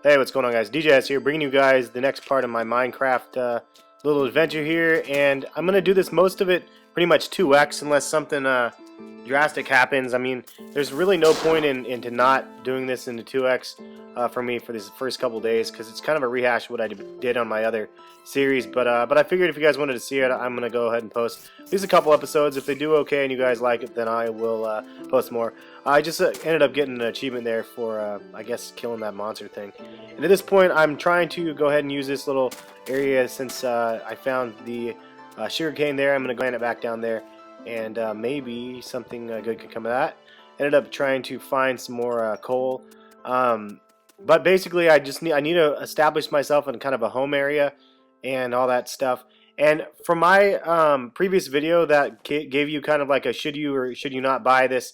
Hey, what's going on, guys? DJS here, bringing you guys the next part of my Minecraft little adventure here, and I'm gonna do this most of it pretty much 2x unless something drastic happens. I mean, there's really no point into not doing this into 2x for me for these first couple days because it's kind of a rehash of what I did on my other series. But I figured if you guys wanted to see it, I'm gonna go ahead and post at least a couple episodes. If they do okay and you guys like it, then I will post more. I just ended up getting an achievement there for I guess killing that monster thing. And at this point, I'm trying to go ahead and use this little area since I found the sugarcane there. I'm gonna plant it back down there, and maybe something good could come of that. Ended up trying to find some more coal, but basically I need to establish myself in kind of a home area and all that stuff. And from my previous video that gave you kind of like a should you or should you not buy this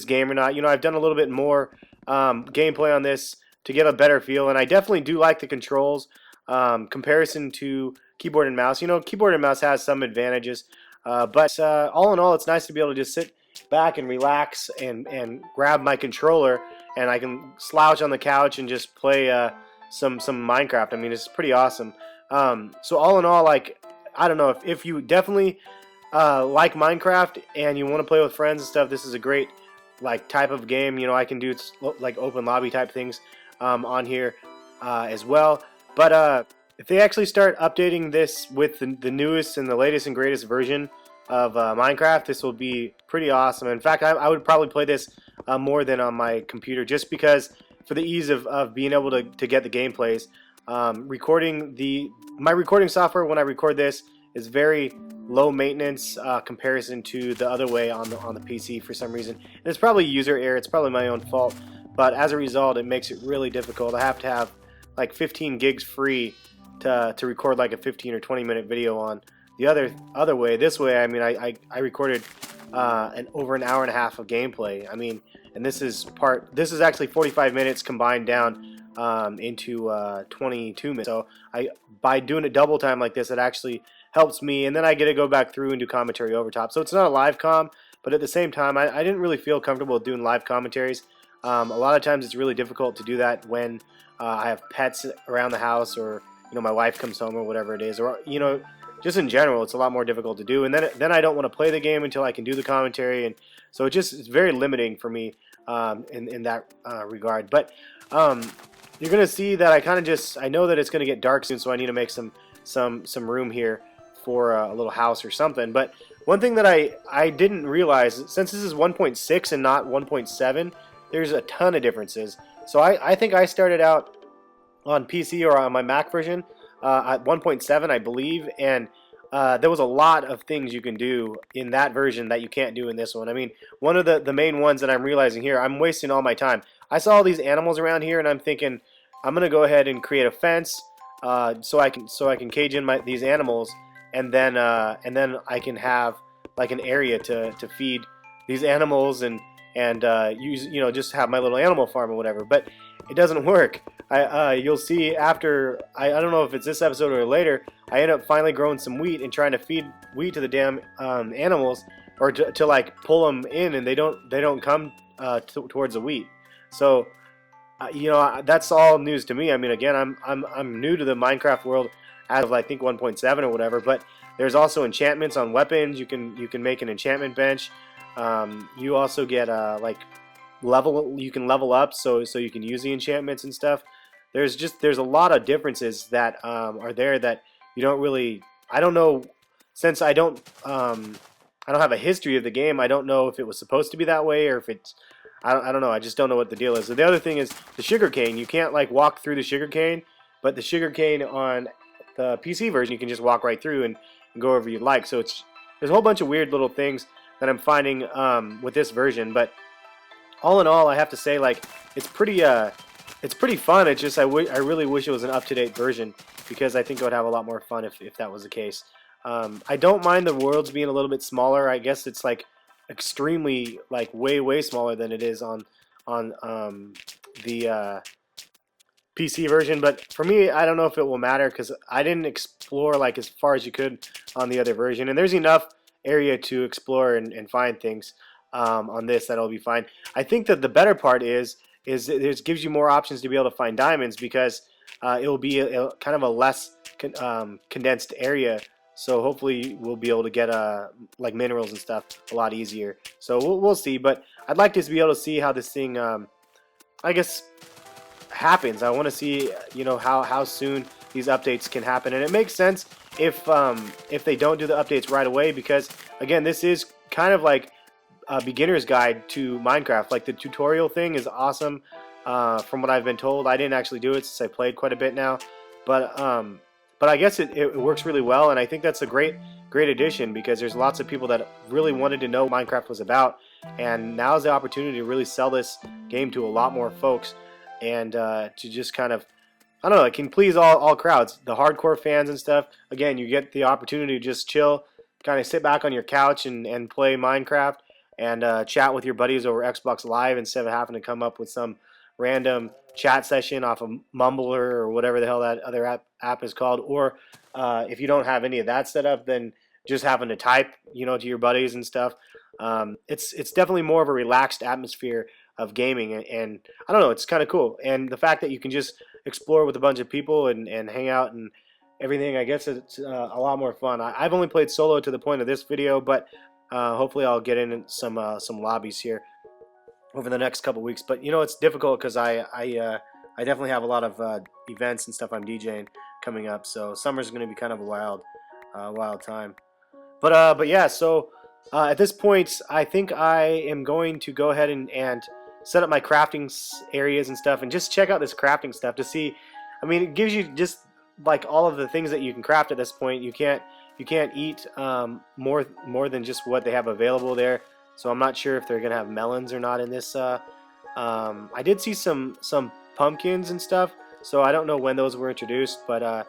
game or not, you know, I've done a little bit more gameplay on this to get a better feel, and I definitely do like the controls comparison to keyboard and mouse. You know, keyboard and mouse has some advantages, but all in all, it's nice to be able to just sit back and relax and grab my controller, and I can slouch on the couch and just play some Minecraft. I mean, it's pretty awesome. So all in all, like, I don't know, if you definitely like Minecraft and you want to play with friends and stuff, this is a great like type of game. You know, I can do like open lobby type things on here as well. But if they actually start updating this with the newest and the latest and greatest version of Minecraft, this will be pretty awesome. In fact, I would probably play this more than on my computer, just because for the ease of being able to get the gameplays. My recording software when I record this is very low maintenance comparison to the other way on the PC for some reason. And it's probably user error. It's probably my own fault. But as a result, it makes it really difficult. I have to have like 15 gigs free to record like a 15 or 20-minute video on. The other way, this way, I mean, I recorded over an hour and a half of gameplay. I mean, and this is actually 45 minutes combined down into 22 minutes. So by doing it double time like this, it actually helps me, and then I get to go back through and do commentary over top. So it's not a live com, but at the same time, I didn't really feel comfortable doing live commentaries. A lot of times it's really difficult to do that when I have pets around the house, or you know, my wife comes home or whatever it is, or you know, just in general, it's a lot more difficult to do. And then I don't want to play the game until I can do the commentary, and so it's very limiting for me in that regard. But you're gonna see that I know that it's gonna get dark soon, so I need to make some room here for a little house or something. But one thing that I didn't realize, since this is 1.6 and not 1.7, there's a ton of differences. So I think I started out on PC or on my Mac version at 1.7, I believe, and there was a lot of things you can do in that version that you can't do in this one. I mean, one of the main ones that I'm realizing here, I'm wasting all my time. I saw all these animals around here, and I'm thinking I'm gonna go ahead and create a fence so I can cage in these animals, and then I can have like an area to feed these animals and use, you know, just have my little animal farm or whatever. But it doesn't work. You'll see after, I don't know if it's this episode or later, I end up finally growing some wheat and trying to feed wheat to the damn animals, or to like pull them in, and they don't come towards the wheat. So you know, that's all news to me. I mean, again, I'm new to the Minecraft world as of I think 1.7 or whatever. But there's also enchantments on weapons. You can make an enchantment bench. You also get like you can level up so you can use the enchantments and stuff. There's a lot of differences that are there that you don't really, I don't know, since I don't have a history of the game. I don't know if it was supposed to be that way, or if it's, I don't know. I just don't know what the deal is. So the other thing is the sugarcane. You can't like walk through the sugarcane, but the sugarcane on the PC version, you can just walk right through and go wherever you'd like. So there's a whole bunch of weird little things that I'm finding with this version. But all in all, I have to say, like, it's pretty fun. It's just I really wish it was an up-to-date version, because I think I would have a lot more fun if that was the case. I don't mind the worlds being a little bit smaller. I guess it's like extremely, like, way smaller than it is on the PC version. But for me, I don't know if it will matter, because I didn't explore like as far as you could on the other version, and there's enough area to explore and find things on this that'll be fine. I think that the better part is is it gives you more options to be able to find diamonds, because it will be kind of a less condensed area. So hopefully we'll be able to get like minerals and stuff a lot easier. So we'll see. But I'd like to be able to see how this thing, I guess, happens. I want to see, you know, how soon these updates can happen, and it makes sense if they don't do the updates right away, because again, this is kind of like a beginner's guide to Minecraft. Like, the tutorial thing is awesome, from what I've been told. I didn't actually do it since I played quite a bit now, but I guess it works really well, and I think that's a great addition, because there's lots of people that really wanted to know what Minecraft was about, and now's the opportunity to really sell this game to a lot more folks, and to just kind of, I don't know, it can please all crowds, the hardcore fans and stuff. Again, you get the opportunity to just chill, kind of sit back on your couch and play Minecraft, and chat with your buddies over Xbox Live, instead of having to come up with some random chat session off of Mumbler or whatever the hell that other app is called. Or if you don't have any of that set up, then just having to type, you know, to your buddies and stuff. It's definitely more of a relaxed atmosphere of gaming, and I don't know, it's kind of cool. And the fact that you can just explore with a bunch of people and hang out and everything, I guess it's a lot more fun. I've only played solo to the point of this video, but hopefully I'll get in some lobbies here over the next couple weeks. But you know, it's difficult because I definitely have a lot of events and stuff I'm DJing coming up, so summer's going to be kind of a wild time. But yeah, so at this point, I think I am going to go ahead and set up my crafting areas and stuff, and just check out this crafting stuff to see. I mean, it gives you just like all of the things that you can craft at this point. You can't eat more than just what they have available there. So I'm not sure if they're gonna have melons or not in this. I did see some pumpkins and stuff, so I don't know when those were introduced. But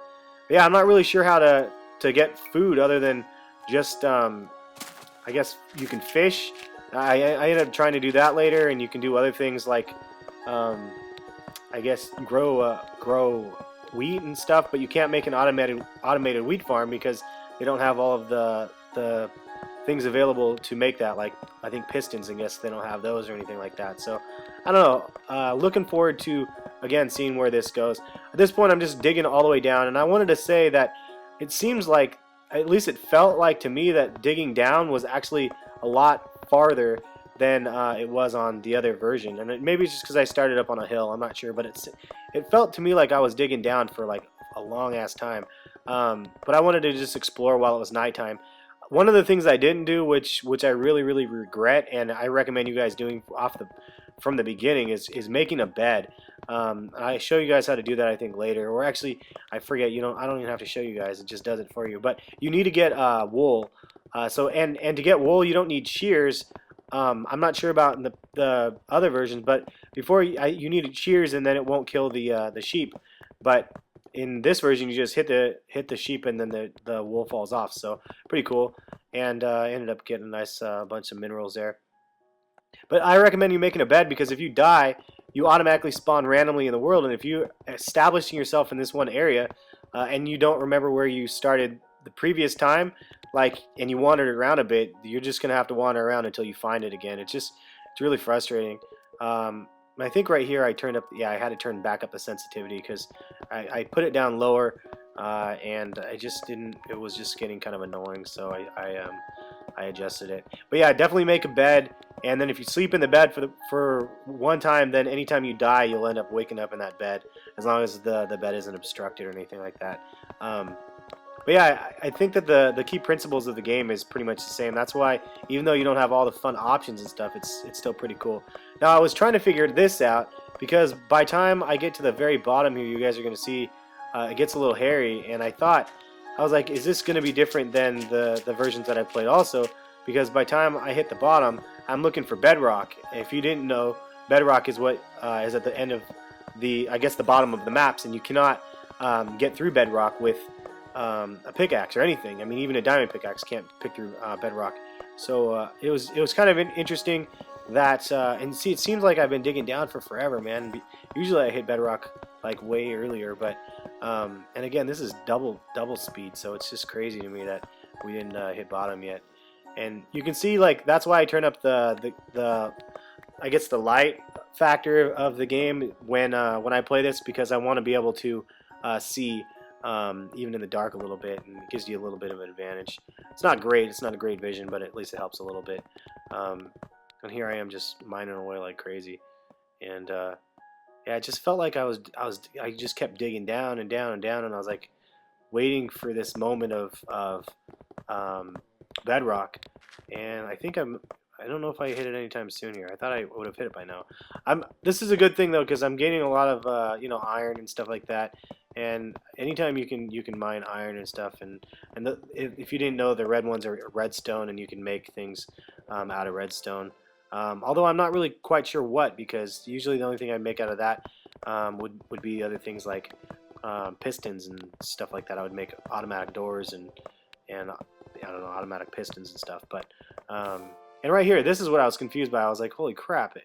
yeah, I'm not really sure how to get food other than just I guess you can fish. I ended up trying to do that later, and you can do other things like I guess grow wheat and stuff, but you can't make an automated wheat farm because they don't have all of the things available to make that. Like, I think pistons, I guess they don't have those or anything like that. So I don't know. Looking forward to, again, seeing where this goes. At this point, I'm just digging all the way down, and I wanted to say that it seems like, at least it felt like to me, that digging down was actually a lot farther than it was on the other version. And maybe it's just because I started up on a hill, I'm not sure, but it felt to me like I was digging down for like a long ass time. But I wanted to just explore while it was nighttime. One of the things I didn't do, which I really regret, and I recommend you guys doing from the beginning, is making a bed. I show you guys how to do that, I think, later, or actually I forget. I don't even have to show you guys, it just does it for you. But you need to get wool. And to get wool, you don't need shears. I'm not sure about the other versions, but before you need shears, and then it won't kill the sheep. But in this version, you just hit the sheep, and then the wool falls off. So pretty cool. And I ended up getting a nice bunch of minerals there. But I recommend you making a bed, because if you die, you automatically spawn randomly in the world. And if you establishing yourself in this one area, and you don't remember where you started the previous time, and you wandered around a bit, you're just gonna have to wander around until you find it again. It's really frustrating. I think right here I had to turn back up the sensitivity, because I put it down lower, and I just didn't. It was just getting kind of annoying, so I adjusted it. But yeah, definitely make a bed, and then if you sleep in the bed for one time, then anytime you die, you'll end up waking up in that bed, as long as the bed isn't obstructed or anything like that. But yeah, I think that the key principles of the game is pretty much the same. That's why, even though you don't have all the fun options and stuff, it's still pretty cool. Now, I was trying to figure this out, because by the time I get to the very bottom here, you guys are going to see it gets a little hairy, and I was like, is this going to be different than the versions that I played also? Because by the time I hit the bottom, I'm looking for bedrock. If you didn't know, bedrock is what is at the end of the bottom of the maps, and you cannot get through bedrock with a pickaxe or anything. I mean, even a diamond pickaxe can't pick through bedrock. So it was kind of interesting that, and see, it seems like I've been digging down for forever, man. Usually I hit bedrock like way earlier, but and again, this is double speed, so it's just crazy to me that we didn't hit bottom yet. And you can see, like, that's why I turn up the I guess the light factor of the game when I play this, because I want to be able to see even in the dark a little bit, and it gives you a little bit of an advantage. It's not great. It's not a great vision, but at least it helps a little bit. And here I am just mining away like crazy, and yeah, it just felt like I just kept digging down and down and down, and I was like waiting for this moment of bedrock, and I don't know if I hit it anytime soon here. I thought I would have hit it by now. This is a good thing though, because I'm gaining a lot of iron and stuff like that. And anytime you can mine iron and stuff, and if you didn't know, the red ones are redstone, and you can make things out of redstone. Although I'm not really quite sure what, because usually the only thing I make out of that would be other things like pistons and stuff like that. I would make automatic doors and I don't know, automatic pistons and stuff. But and right here, this is what I was confused by. I was like, holy crap!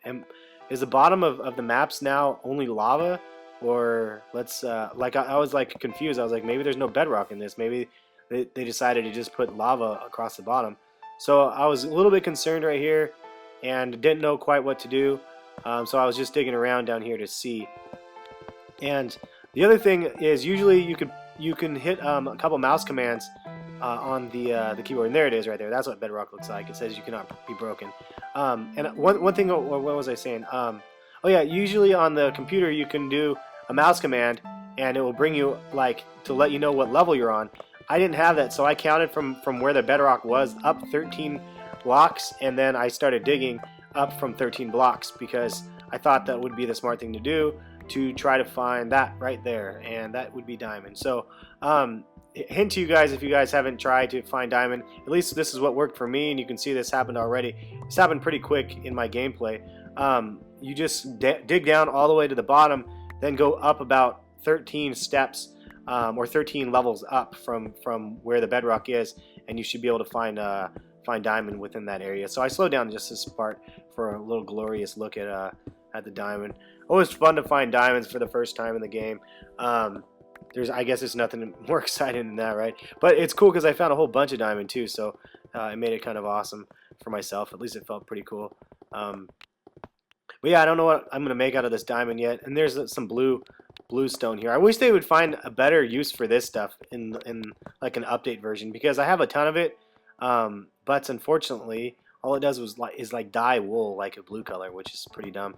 Is the bottom of the maps now only lava? Or let's like I was like confused. I was like, maybe there's no bedrock in this. Maybe they decided to just put lava across the bottom. So I was a little bit concerned right here, and didn't know quite what to do. So I was just digging around down here to see. And the other thing is, usually you can hit a couple mouse commands on the keyboard, and there it is right there. That's what bedrock looks like. It says you cannot be broken. And one thing, what was I saying? Oh yeah, usually on the computer you can do a mouse command, and it will bring you like to let you know what level you're on. I didn't have that, so I counted from where the bedrock was up 13 blocks, and then I started digging up from 13 blocks, because I thought that would be the smart thing to do, to try to find that right there, and that would be diamond. So hint to you guys, if you guys haven't tried to find diamond, at least this is what worked for me, and you can see this happened already. This happened pretty quick in my gameplay. You just dig down all the way to the bottom, then go up about 13 steps or 13 levels up from where the bedrock is, and you should be able to find diamond within that area. So I slowed down just this part for a little glorious look at the diamond. Always fun to find diamonds for the first time in the game. I guess there's nothing more exciting than that, right? But it's cool because I found a whole bunch of diamond too, so it made it kind of awesome for myself. At least it felt pretty cool. But yeah, I don't know what I'm gonna make out of this diamond yet. And there's some blue stone here. I wish they would find a better use for this stuff in like an update version, because I have a ton of it. But unfortunately, all it does is like dye wool like a blue color, which is pretty dumb.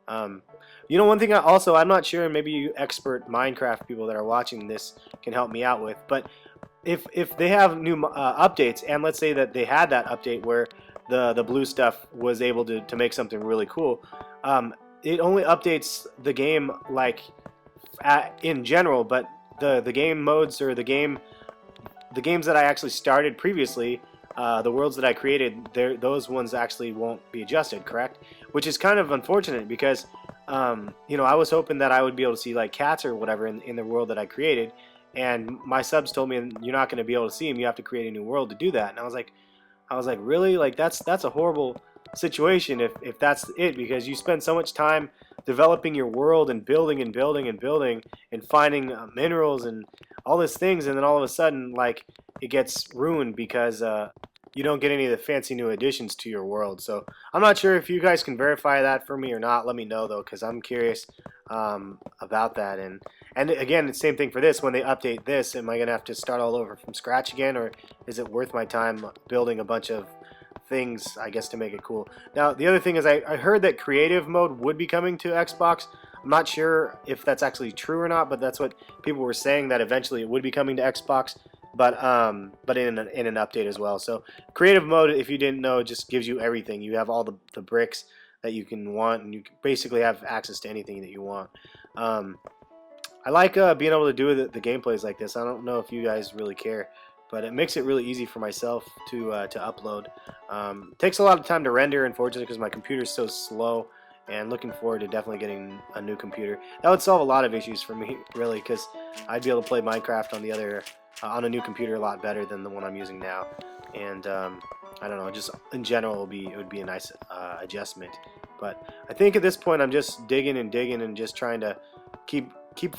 You know, one thing I'm not sure, maybe you expert Minecraft people that are watching this can help me out with, but if they have new updates, and let's say that they had that update where the blue stuff was able to make something really cool, it only updates the game like in general, but the game modes, or the games that I actually started previously, the worlds that I created, those ones actually won't be adjusted, correct? Which is kind of unfortunate, because you know, I was hoping that I would be able to see like cats or whatever in the world that I created, and my subs told me you're not going to be able to see them. You have to create a new world to do that. And I was like, really? Like that's a horrible situation if that's it, because you spend so much time developing your world and building and building and building and finding minerals and all these things, and then all of a sudden like it gets ruined because you don't get any of the fancy new additions to your world. So I'm not sure if you guys can verify that for me or not. Let me know though, because I'm curious about that. And again, the same thing for this. When they update this, am I gonna have to start all over from scratch again, or is it worth my time building a bunch of things, I guess, to make it cool? Now the other thing is, I heard that creative mode would be coming to Xbox. I'm not sure if that's actually true or not, but that's what people were saying, that eventually it would be coming to Xbox, but in an update as well. So creative mode, if you didn't know, just gives you everything. You have all the bricks that you can want, and you basically have access to anything that you want. I like being able to do the gameplays like this. I don't know if you guys really care, but it makes it really easy for myself to upload. It takes a lot of time to render, unfortunately, because my computer is so slow, and looking forward to definitely getting a new computer. That would solve a lot of issues for me, really, because I'd be able to play Minecraft on a new computer a lot better than the one I'm using now. And I don't know, just in general, it would be a nice adjustment. But I think at this point I'm just digging and digging and just trying to keep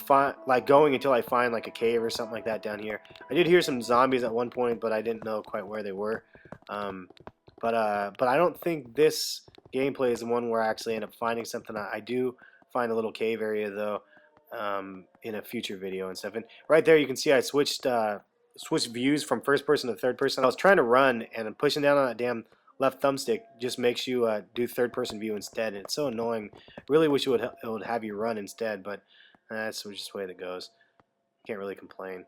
going until I find like a cave or something like that down here. I did hear some zombies at one point, but I didn't know quite where they were. But I don't think this gameplay is the one where I actually end up finding something. I do find a little cave area though, in a future video and stuff. And right there you can see I switched views from first person to third person. I was trying to run, and pushing down on that damn left thumbstick just makes you do third person view instead, and it's so annoying. Really wish it would have you run instead, but that's just the way that goes. Can't really complain.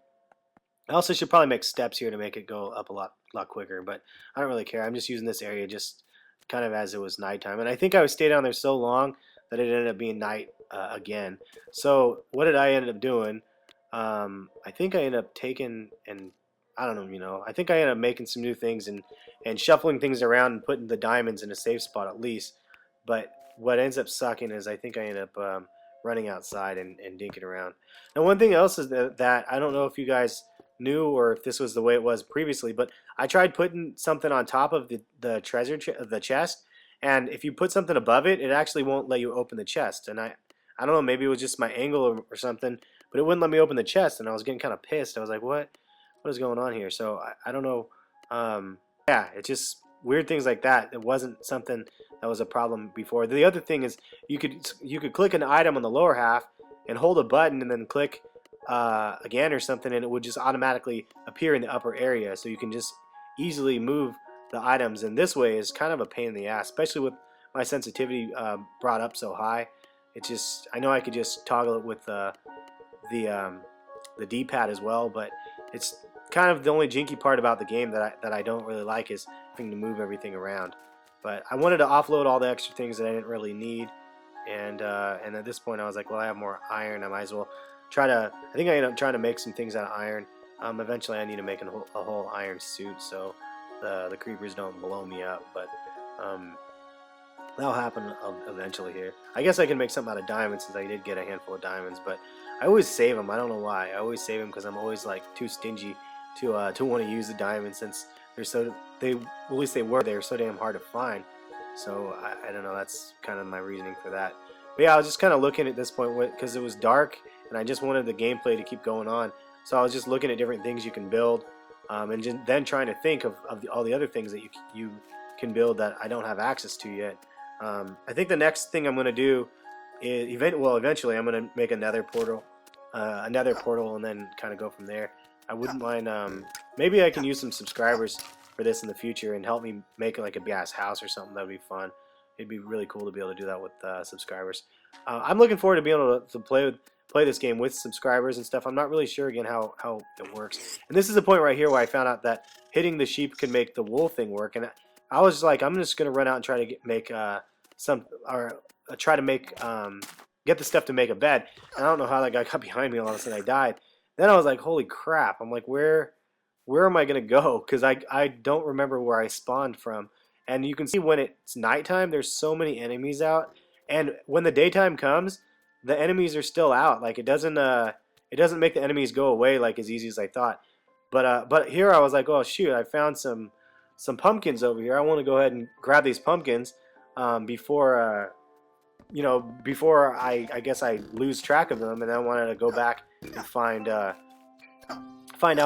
I also should probably make steps here to make it go up a lot quicker, but I don't really care. I'm just using this area just kind of as it was nighttime, and I think I would stay down there so long that it ended up being night again. So what did I end up doing? I think I ended up taking, and I don't know, I think I ended up making some new things and shuffling things around and putting the diamonds in a safe spot at least. But what ends up sucking is I think I end up running outside and dinking around. Now one thing else is that I don't know if you guys knew or if this was the way it was previously, but I tried putting something on top of the the chest, and if you put something above it, it actually won't let you open the chest. And I don't know, maybe it was just my angle or something, but it wouldn't let me open the chest, and I was getting kind of pissed. I was like, what is going on here? So I don't know. Yeah, it's just weird things like that. It wasn't something that was a problem before. The other thing is you could click an item on the lower half and hold a button and then click again or something, and it would just automatically appear in the upper area, so you can just easily move the items. And this way is kind of a pain in the ass, especially with my sensitivity brought up so high. It's just, I know I could just toggle it with the D-pad as well, but it's kind of the only jinky part about the game that I don't really like, is having to move everything around. But I wanted to offload all the extra things that I didn't really need, and at this point I was like, well, I have more iron, I might as well try to. I think I ended up trying to make some things out of iron. Eventually I need to make a whole iron suit so the creepers don't blow me up, but that'll happen eventually here. I guess I can make something out of diamonds, since I did get a handful of diamonds, but I always save them. I don't know why. I always save them because I'm always like too stingy to want to use the diamonds, since at least they were so damn hard to find. So I don't know. That's kind of my reasoning for that. But yeah, I was just kind of looking at this point because it was dark and I just wanted the gameplay to keep going on. So I was just looking at different things you can build, and then trying to think of all the other things that you can build that I don't have access to yet. I think the next thing I'm going to do is eventually I'm going to make another portal, and then kind of go from there. I wouldn't mind. Maybe I can use some subscribers for this in the future and help me make like a gas house or something. That'd be fun. It'd be really cool to be able to do that with subscribers. I'm looking forward to being able to play this game with subscribers and stuff. I'm not really sure again how it works. And this is the point right here where I found out that hitting the sheep could make the wool thing work. And I was like, I'm just gonna run out and try to get the stuff to make a bed. And I don't know how that guy got behind me. All of a sudden I died. Then I was like, holy crap! I'm like, where am I gonna go? Because I don't remember where I spawned from. And you can see when it's nighttime, there's so many enemies out. And when the daytime comes, the enemies are still out. Like it doesn't make the enemies go away like as easy as I thought. But here I was like, oh shoot, I found some pumpkins over here. I want to go ahead and grab these pumpkins before I guess I lose track of them, and I wanted to go back and find out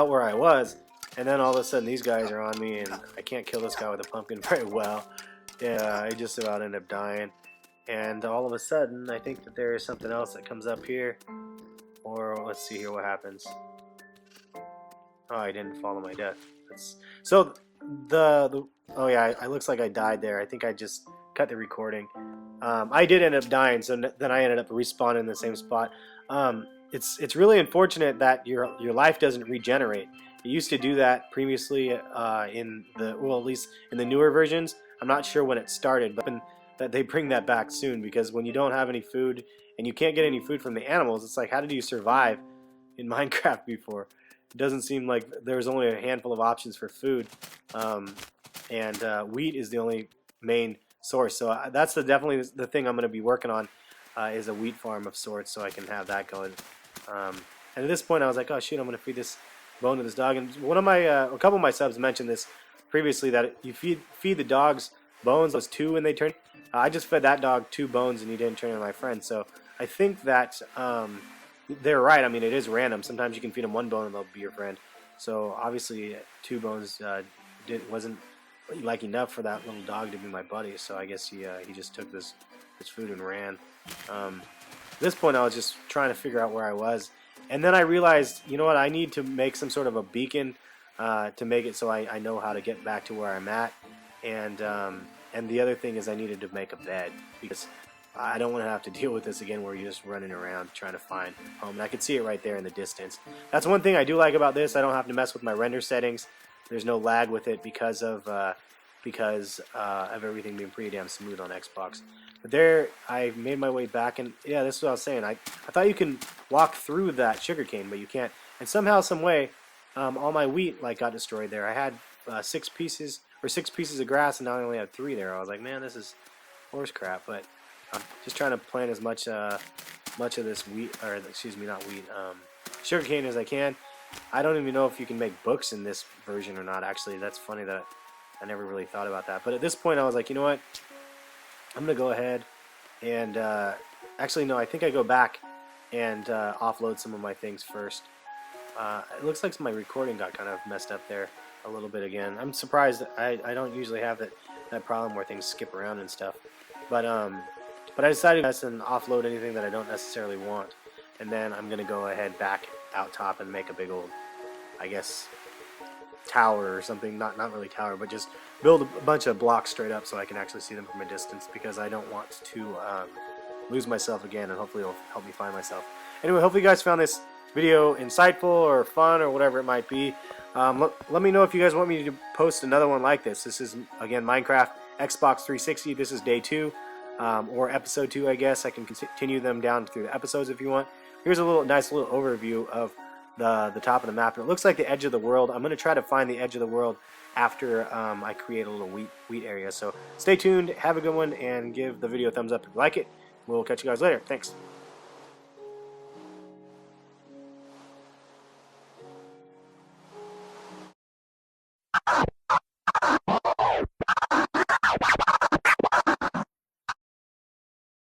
where I was. And then all of a sudden these guys are on me, and I can't kill this guy with a pumpkin very well. Yeah, I just about end up dying. And all of a sudden, I think that there is something else that comes up here. Or let's see here what happens. Oh, I didn't follow my death. So oh yeah, it looks like I died there. I think I just cut the recording. I did end up dying, so then I ended up respawning in the same spot. It's really unfortunate that your life doesn't regenerate. It used to do that previously at least in the newer versions. I'm not sure when it started, but that they bring that back soon, because when you don't have any food and you can't get any food from the animals, it's like, how did you survive in Minecraft before? It doesn't seem like there's only a handful of options for food, and wheat is the only main source. So that's definitely the thing I'm going to be working on, is a wheat farm of sorts, so I can have that going. And at this point I was like, oh shoot, I'm going to feed this bone to this dog. And a couple of my subs mentioned this previously, that you feed the dogs bones, those two, when they turn. I just fed that dog 2 bones and he didn't turn into my friend. So I think that they're right. I mean, it is random. Sometimes you can feed them 1 bone and they'll be your friend. So obviously 2 bones wasn't like enough for that little dog to be my buddy. So I guess he just took this food and ran. At this point, I was just trying to figure out where I was, and then I realized, you know what? I need to make some sort of a beacon to make it so I know how to get back to where I'm at, and the other thing is I needed to make a bed because I don't want to have to deal with this again where you're just running around trying to find home. And I could see it right there in the distance. That's one thing I do like about this. I don't have to mess with my render settings. There's no lag with it because of everything being pretty damn smooth on Xbox. But there, I made my way back, and yeah, this is what I was saying. I thought you can walk through that sugarcane, but you can't. And somehow, some way, all my wheat like got destroyed there. I had 6 pieces of grass, and now I only have 3 there. I was like, man, this is horse crap. But I'm just trying to plant as much of this wheat, or excuse me, not wheat, sugarcane as I can. I don't even know if you can make books in this version or not. Actually, that's funny that I never really thought about that. But at this point, I was like, you know what? I'm gonna go ahead and actually no, I think I go back and offload some of my things first. It looks like my recording got kind of messed up there a little bit again. I'm surprised. I don't usually have that problem where things skip around and stuff. But I decided to offload anything that I don't necessarily want, and then I'm gonna go ahead back out top and make a big old, I guess, tower or something. Not really tower, but just build a bunch of blocks straight up so I can actually see them from a distance, because I don't want to lose myself again, and hopefully it'll help me find myself. Anyway, hopefully you guys found this video insightful or fun or whatever it might be. Let me know if you guys want me to post another one like this. This is, again, Minecraft Xbox 360. This is day 2, or episode 2, I guess. I can continue them down through the episodes if you want. Here's a nice little overview of the top of the map. And it looks like the edge of the world. I'm going to try to find the edge of the world after I create a little wheat area. So stay tuned, have a good one, and give the video a thumbs up if you like it. We'll catch you guys later. Thanks.